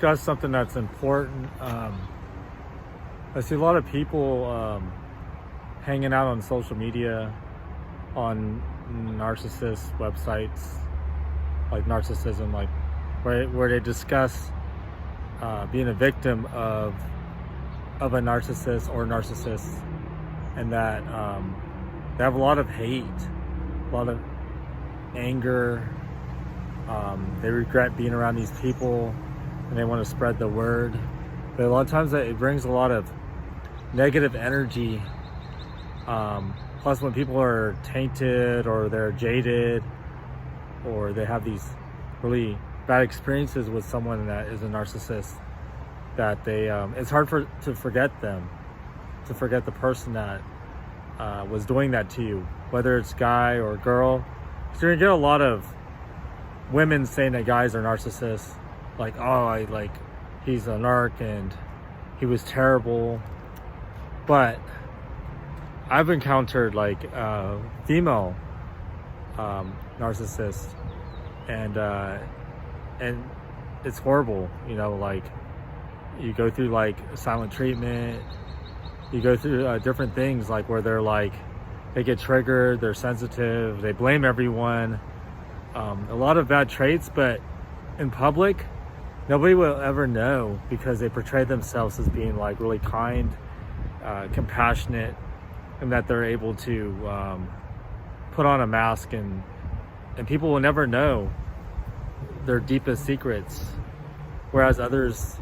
discuss something that's important. I see a lot of people hanging out on social media, on narcissist websites, like Narcissism, like where they discuss being a victim of a narcissist or narcissists, and that they have a lot of hate, a lot of anger. They regret being around these people, and they want to spread the word. But a lot of times it brings a lot of negative energy. Plus, when people are tainted or they're jaded, or they have these really bad experiences with someone that is a narcissist, that they it's hard to forget them, to forget the person that was doing that to you, whether it's guy or girl. So you're gonna get a lot of women saying that guys are narcissists, like, oh, he's a narc and he was terrible. But I've encountered female narcissists, and it's horrible. You go through silent treatment, you go through different things, where they get triggered, they're sensitive, they blame everyone, a lot of bad traits. But in public, nobody will ever know, because they portray themselves as being really kind, compassionate, and that they're able to put on a mask, and people will never know their deepest secrets, whereas others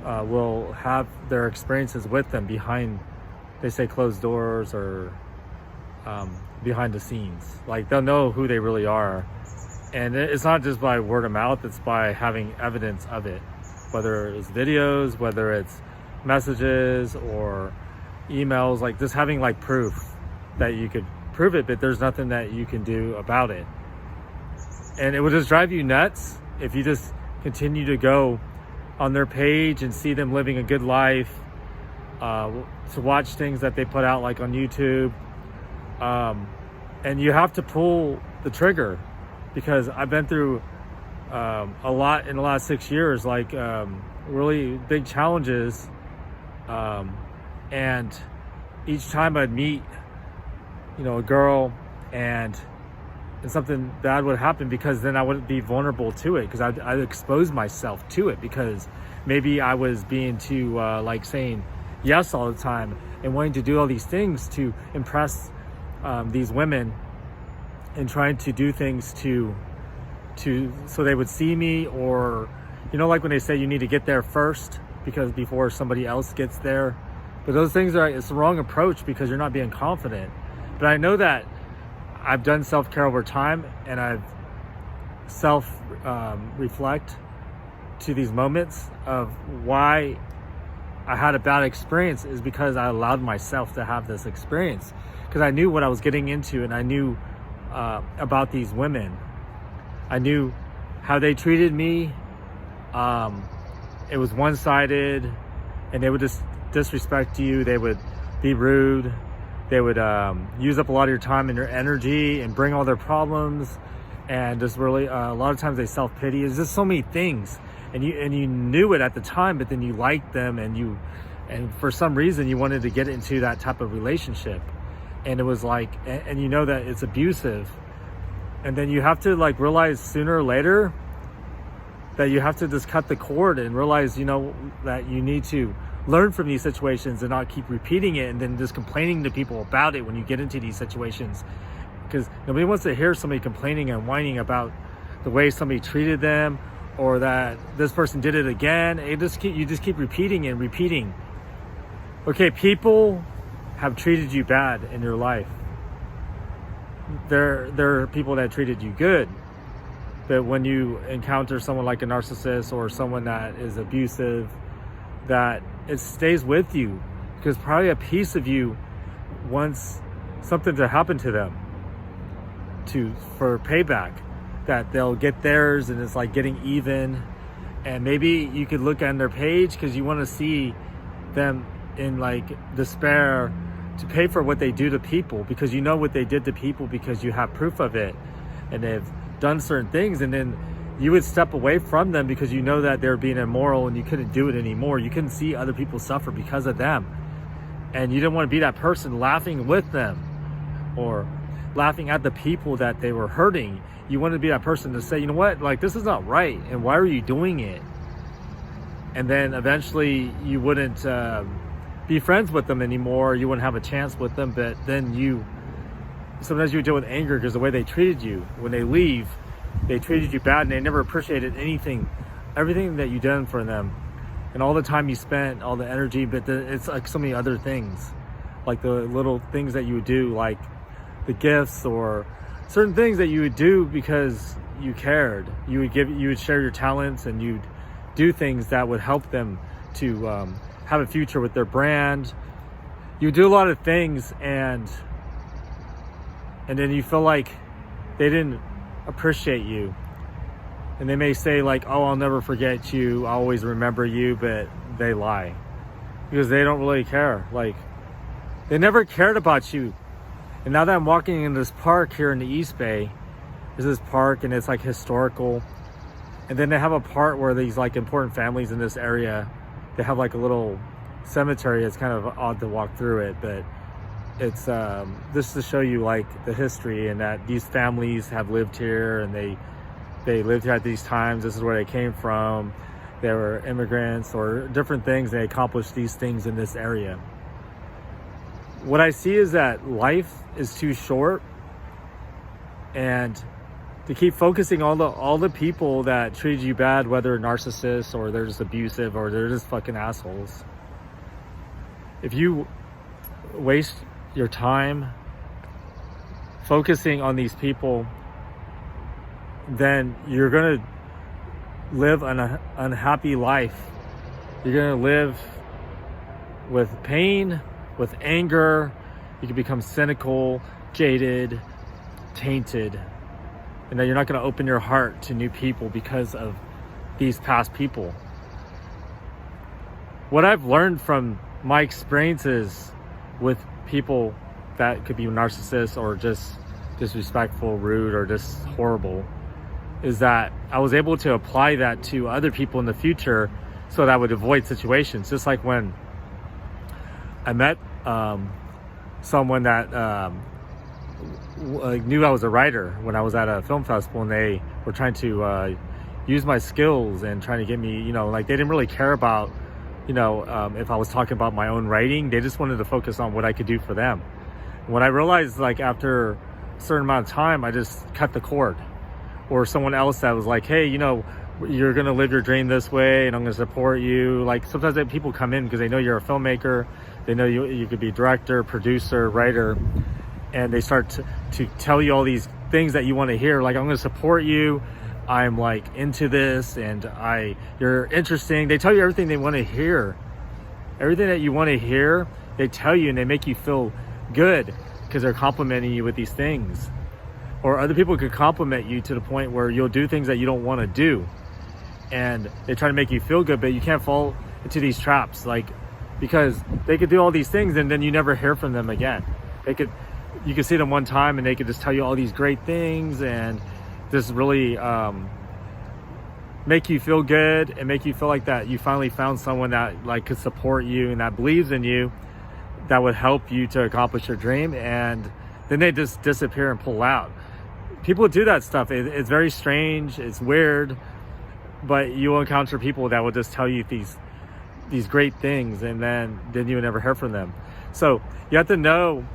will have their experiences with them behind, they say, closed doors, or behind the scenes. They'll know who they really are. And it's not just by word of mouth, it's by having evidence of it, whether it's videos, whether it's messages or emails, just having proof that you could prove it, but there's nothing that you can do about it. And it would just drive you nuts if you just continue to go on their page and see them living a good life, to watch things that they put out on YouTube, and you have to pull the trigger, because I've been through a lot in the last 6 years, really big challenges, and each time I'd meet a girl, and something bad would happen, because then I wouldn't be vulnerable to it, because I'd expose myself to it, because maybe I was being too saying yes all the time and wanting to do all these things to impress these women, and trying to do things to so they would see me, or when they say you need to get there first before somebody else gets there. But those things it's the wrong approach, because you're not being confident. But I know that I've done self-care over time, and I've reflect to these moments of why I had a bad experience, is because I allowed myself to have this experience, because I knew what I was getting into, and I knew about these women. I knew how they treated me. It was one-sided, and they would just disrespect you. They would be rude. They would use up a lot of your time and your energy, and bring all their problems, and just really a lot of times they self-pity. It's just so many things, and you knew it at the time, but then you liked them, and for some reason you wanted to get into that type of relationship, and it was and you know that it's abusive, and then you have to realize sooner or later that you have to just cut the cord, and realize that you need to learn from these situations and not keep repeating it, and then just complaining to people about it when you get into these situations, because nobody wants to hear somebody complaining and whining about the way somebody treated them, or that this person did it again. You just keep repeating and repeating. Okay, people have treated you bad in your life. There are people that treated you good, but when you encounter someone like a narcissist, or someone that is abusive, that it stays with you, because probably a piece of you wants something to happen to them, for payback, that they'll get theirs, and it's getting even. And maybe you could look on their page because you want to see them in despair to pay for what they do to people, because you know what they did to people, because you have proof of it, and they've done certain things. And then you would step away from them because you know that they're being immoral and you couldn't do it anymore. You couldn't see other people suffer because of them. And you didn't want to be that person laughing with them or laughing at the people that they were hurting. You wanted to be that person to say, you know what, like, this is not right. And why are you doing it? And then eventually you wouldn't be friends with them anymore. You wouldn't have a chance with them. But then sometimes you would deal with anger because the way they treated you. When they leave, they treated you bad and they never appreciated everything that you done for them. And all the time you spent, all the energy, but it's like so many other things. Like the little things that you would do, like the gifts or certain things that you would do because you cared. You would share your talents and you'd do things that would help them to have a future with their brand. You do a lot of things and then you feel like they didn't appreciate you. And they may say like, oh, I'll never forget you, I'll always remember you, but they lie. Because they don't really care. Like, they never cared about you. And now that I'm walking in this park here in the East Bay, there's this park and it's like historical. And then they have a part where these like important families in this area, they have like a little cemetery. It's kind of odd to walk through it, but it's just to show you like the history and that these families have lived here and they lived here at these times. This is where they came from. They were immigrants or different things. They accomplished these things in this area. What I see is that life is too short, and to keep focusing on all the people that treated you bad, whether narcissists or they're just abusive or they're just fucking assholes. If you waste your time focusing on these people, then you're going to live an unhappy life. You're going to live with pain, with anger. You can become cynical, jaded, tainted. And then you're not going to open your heart to new people because of these past people. What I've learned from my experiences with people that could be narcissists or just disrespectful, rude, or just horrible is that I was able to apply that to other people in the future so that I would avoid situations. Just like when I met someone that knew I was a writer when I was at a film festival, and they were trying to use my skills and trying to get me, like they didn't really care about, if I was talking about my own writing. They just wanted to focus on what I could do for them. When I realized, like, after a certain amount of time, I just cut the cord. Or someone else that was like, hey, you're going to live your dream this way and I'm going to support you. Like, sometimes people come in because they know you're a filmmaker. They know you could be director, producer, writer. And they start to tell you all these things that you want to hear. Like, I'm going to support you. I'm like into this and you're interesting. They tell you everything they want to hear. Everything that you want to hear, they tell you, and they make you feel good because they're complimenting you with these things. Or other people could compliment you to the point where you'll do things that you don't want to do. And they try to make you feel good, but you can't fall into these traps. Like, because they could do all these things and then you never hear from them again. You could see them one time and they could just tell you all these great things and just really make you feel good and make you feel like that you finally found someone that like could support you and that believes in you, that would help you to accomplish your dream. And then they just disappear and pull out. People do that stuff. It's very strange. It's weird, but you will encounter people that will just tell you these great things, and then you would never hear from them. So you have to know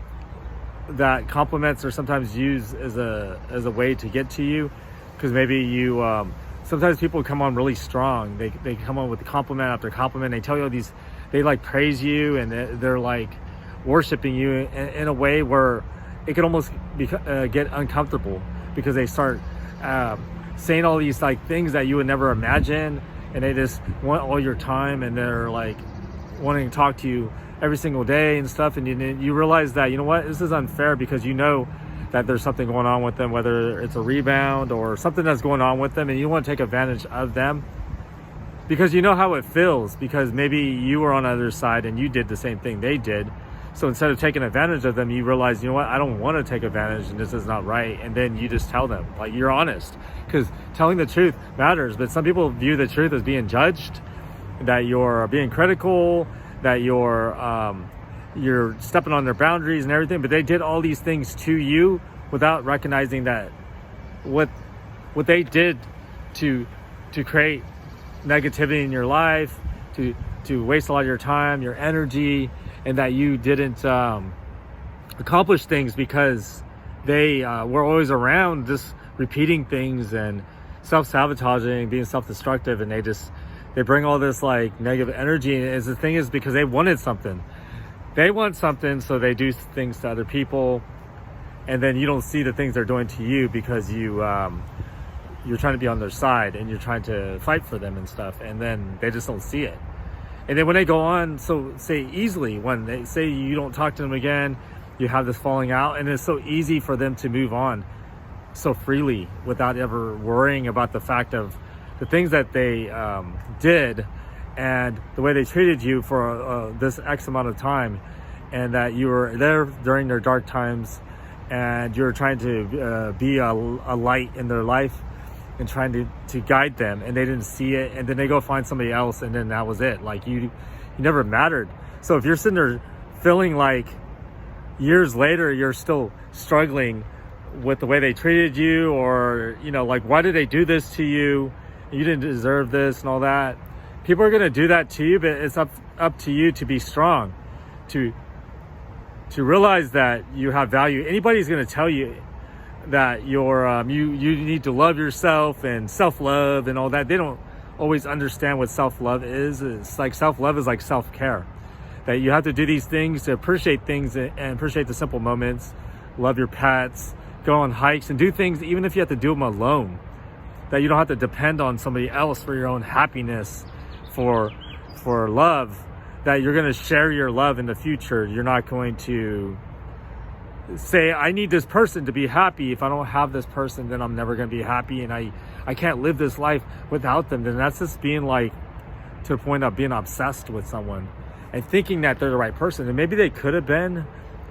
that compliments are sometimes used as a way to get to you, because maybe sometimes people come on really strong. They come on with compliment after compliment. They tell you all these, they like praise you, and they're like worshiping you in a way where it could almost get uncomfortable, because they start saying all these like things that you would never imagine, and they just want all your time, and they're like wanting to talk to you every single day and stuff. And you realize that, this is unfair, because that there's something going on with them, whether it's a rebound or something that's going on with them, and you want to take advantage of them because you know how it feels, because maybe you were on the other side and you did the same thing they did. So instead of taking advantage of them, you realize, you know what, I don't want to take advantage and this is not right. And then you just tell them, like, you're honest, because telling the truth matters. But some people view the truth as being judged, that you're being critical, that you're stepping on their boundaries and everything. But they did all these things to you without recognizing that what they did to create negativity in your life, to waste a lot of your time, your energy, and that you didn't accomplish things because they were always around, just repeating things and self-sabotaging, being self-destructive, and they bring all this like negative energy. And the thing is, because they wanted something. They want something, so they do things to other people, and then you don't see the things they're doing to you because you're trying to be on their side and you're trying to fight for them and stuff, and then they just don't see it. And then when they go on, so say easily, when they say you don't talk to them again, you have this falling out, and it's so easy for them to move on so freely without ever worrying about the fact of the things that they did and the way they treated you for this X amount of time, and that you were there during their dark times and you're trying to be a light in their life and trying to guide them, and they didn't see it, and then they go find somebody else, and then that was it. Like you never mattered. So if you're sitting there feeling like years later you're still struggling with the way they treated you, or like, why did they do this to you, you didn't deserve this and all that, people are going to do that to you. But it's up to you to be strong, to realize that you have value. Anybody's going to tell you that you need to love yourself and self-love and all that. They don't always understand what self-love is. It's like self-love is like self-care, that you have to do these things to appreciate things and appreciate the simple moments, love your pets, go on hikes, and do things even if you have to do them alone, that you don't have to depend on somebody else for your own happiness, for love, that you're going to share your love in the future. You're not going to say, I need this person to be happy. If I don't have this person, then I'm never going to be happy, and I can't live this life without them. Then that's just being like, to the point of being obsessed with someone and thinking that they're the right person. And maybe they could have been,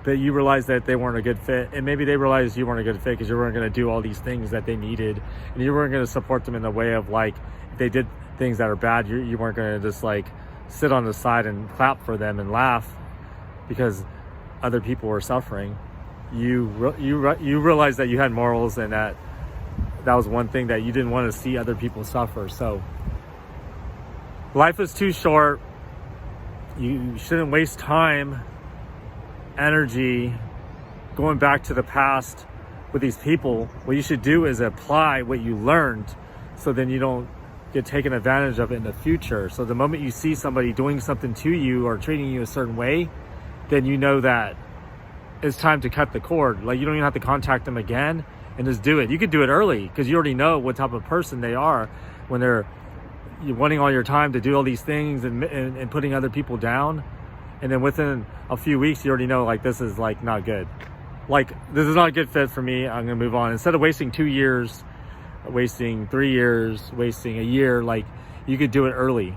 but you realize that they weren't a good fit. And maybe they realized you weren't a good fit because you weren't going to do all these things that they needed, and you weren't going to support them in the way of, like, if they did things that are bad, you weren't going to just like sit on the side and clap for them and laugh because other people were suffering. You realized that you had morals, and that was one thing, that you didn't want to see other people suffer. So life is too short. You shouldn't waste time, energy going back to the past with these people. What you should do is apply what you learned, so then you don't get taken advantage of it in the future. So the moment you see somebody doing something to you or treating you a certain way, then you know that it's time to cut the cord. Like, you don't even have to contact them again, and just do it. You could do it early because you already know what type of person they are when you're wanting all your time to do all these things and putting other people down. And then within a few weeks, you already know, like, this is like not good. Like, this is not a good fit for me. I'm going to move on. Instead of wasting 2 years, wasting 3 years, wasting a year, like, you could do it early.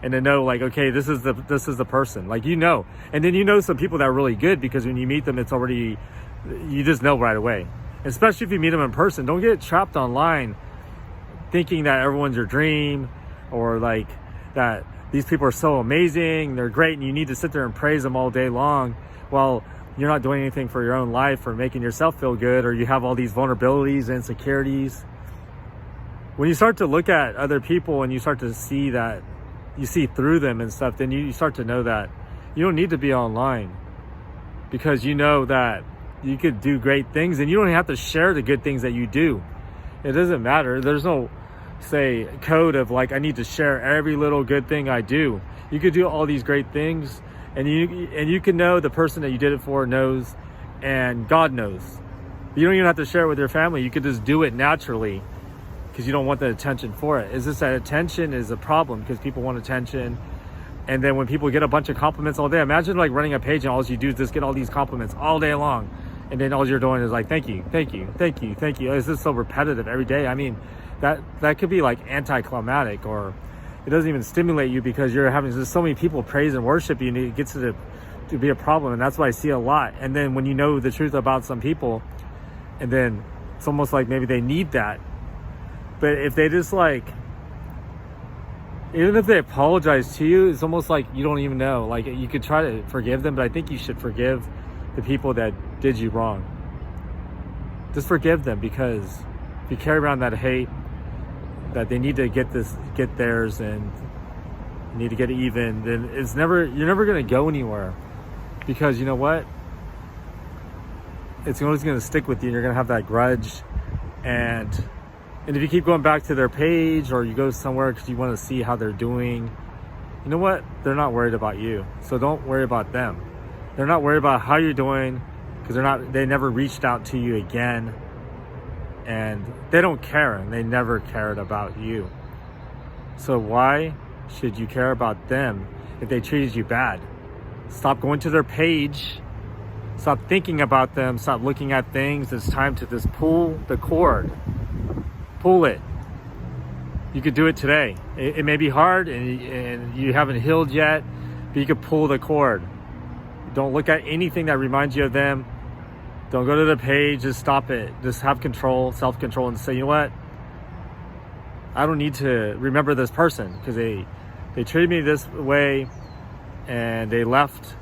And then know, like, okay, this is the person, like, and then some people that are really good, because when you meet them, it's already, you just know right away. Especially if you meet them in person. Don't get trapped online thinking that everyone's your dream, or like that these people are so amazing, they're great, and you need to sit there and praise them all day long while you're not doing anything for your own life or making yourself feel good, or you have all these vulnerabilities and insecurities. When you start to look at other people and you start to see that, you see through them and stuff, then you start to know that you don't need to be online, because you know that you could do great things, and you don't have to share the good things that you do. It doesn't matter. There's no, say, code of like, I need to share every little good thing I do. You could do all these great things, and you can know the person that you did it for knows, and God knows. You don't even have to share it with your family. You could just do it naturally, because you don't want the attention for it. It's just that attention is a problem, because people want attention. And then when people get a bunch of compliments all day, imagine like running a page and all you do is just get all these compliments all day long. And then all you're doing is like, thank you, thank you, thank you, thank you. It's just so repetitive every day. I mean, that could be like anticlimactic, or it doesn't even stimulate you, because you're having just so many people praise and worship you, and it gets to to be a problem. And that's what I see a lot. And then when you know the truth about some people, and then it's almost like maybe they need that. But if they just like, even if they apologize to you, it's almost like you don't even know. Like, you could try to forgive them, but I think you should forgive the people that did you wrong. Just forgive them, because if you carry around that hate, that they need to get theirs, and need to get even, then you're never going to go anywhere. Because you know what? It's always going to stick with you, and you're going to have that grudge. And if you keep going back to their page, or you go somewhere because you want to see how they're doing, you know what? They're not worried about you. So don't worry about them. They're not worried about how you're doing, because they never reached out to you again. And they don't care, and they never cared about you. So why should you care about them if they treated you bad? Stop going to their page. Stop thinking about them. Stop looking at things. It's time to just pull the cord. Pull it. You could do it today. It may be hard, and you haven't healed yet, but you could pull the cord. Don't look at anything that reminds you of them. Don't go to the page. Just stop it. Just have control, self-control, and say, you know what? I don't need to remember this person, because they treated me this way, and they left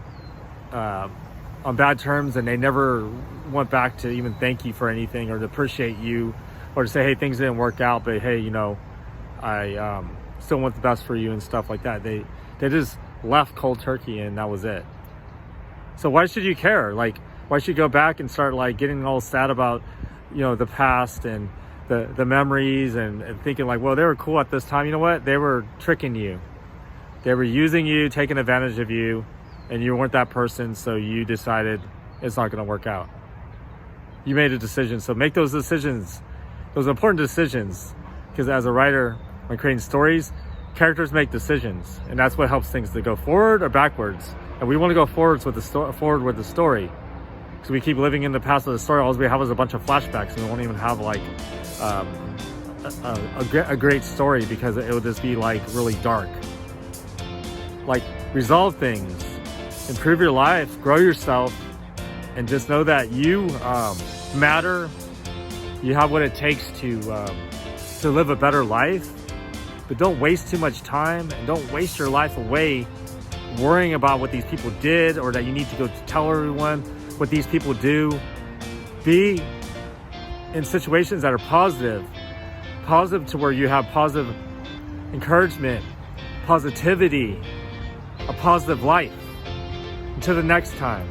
on bad terms, and they never went back to even thank you for anything, or to appreciate you, or to say, hey, things didn't work out, but hey, you know, I still want the best for you, and stuff like that. They just left cold turkey, and that was it. So why should you care? Like, why should you go back and start like getting all sad about, you know, the past and the memories, and thinking like, well, they were cool at this time. You know what? They were tricking you. They were using you, taking advantage of you, and you weren't that person, so you decided it's not going to work out. You made a decision. So make those decisions, those important decisions, because as a writer, when creating stories, characters make decisions, and that's what helps things to go forward or backwards. And we want to go forward with the story. So we keep living in the past of the story. All we have is a bunch of flashbacks, and we won't even have like a great story, because it will just be like really dark. Like, resolve things, improve your life, grow yourself, and just know that you matter. You have what it takes to live a better life. But don't waste too much time, and don't waste your life away worrying about what these people did, or that you need to go tell everyone what these people do. Be in situations that are positive to where you have positive encouragement, positivity, a positive life. Until the next time,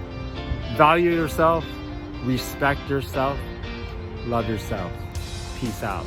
value yourself, respect yourself, love yourself. Peace out.